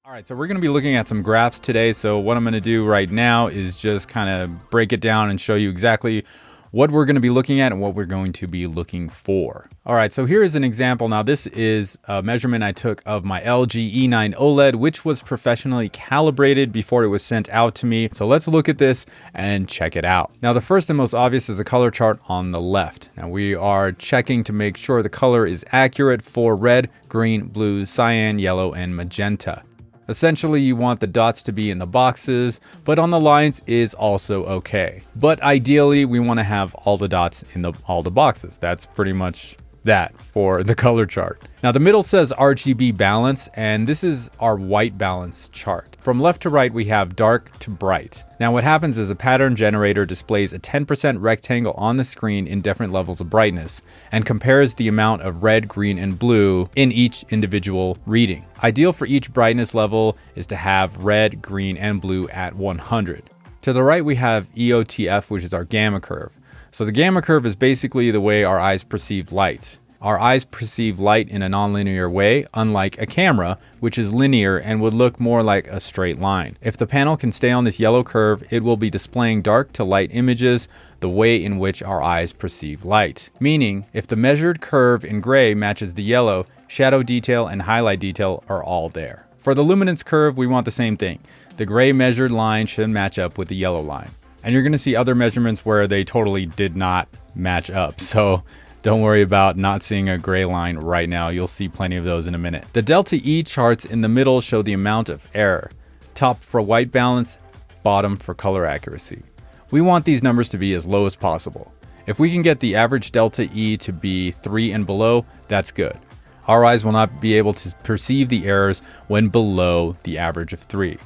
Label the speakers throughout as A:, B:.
A: All right, so we're going to be looking at some graphs today. So what I'm going to do right now is just kind of break it down and show you exactly what we're going to be looking at and what we're going to be looking for. All right, so here is an example. Now this is a measurement I took of my LG E9 OLED, which was professionally calibrated before it was sent out to me. So let's look at this and check it out. Now the first and most obvious is a color chart on the left. Now we are checking to make sure the color is accurate for red, green, blue, cyan, yellow, and magenta. Essentially, you want the dots to be in the boxes, but on the lines is also okay. But ideally, we want to have all the dots in all the boxes. That's pretty much that for the color chart. Now the middle says RGB balance, and this is our white balance chart. From left to right, we have dark to bright. Now what happens is a pattern generator displays a 10% rectangle on the screen in different levels of brightness and compares the amount of red, green, and blue in each individual reading. Ideal for each brightness level is to have red, green, and blue at 100. To the right, we have EOTF, which is our gamma curve. So the gamma curve is basically the way our eyes perceive light. Our eyes perceive light in a nonlinear way, unlike a camera, which is linear and would look more like a straight line. If the panel can stay on this yellow curve, it will be displaying dark to light images, the way in which our eyes perceive light. Meaning, if the measured curve in gray matches the yellow, shadow detail and highlight detail are all there. For the luminance curve, we want the same thing. The gray measured line should match up with the yellow line. And you're going to see other measurements where they totally did not match up. So don't worry about not seeing a gray line right now. You'll see plenty of those in a minute. The delta E charts in the middle show the amount of error. Top for white balance, bottom for color accuracy. We want these numbers to be as low as possible. If we can get the average delta E to be 3 and below, that's good. Our eyes will not be able to perceive the errors when below the average of 3.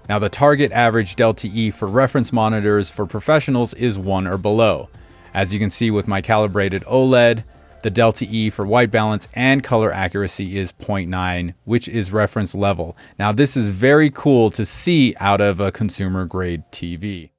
A: Now the target average delta E for reference monitors for professionals is 1 or below. As you can see with my calibrated OLED, the delta E for white balance and color accuracy is 0.9, which is reference level. Now this is very cool to see out of a consumer grade TV.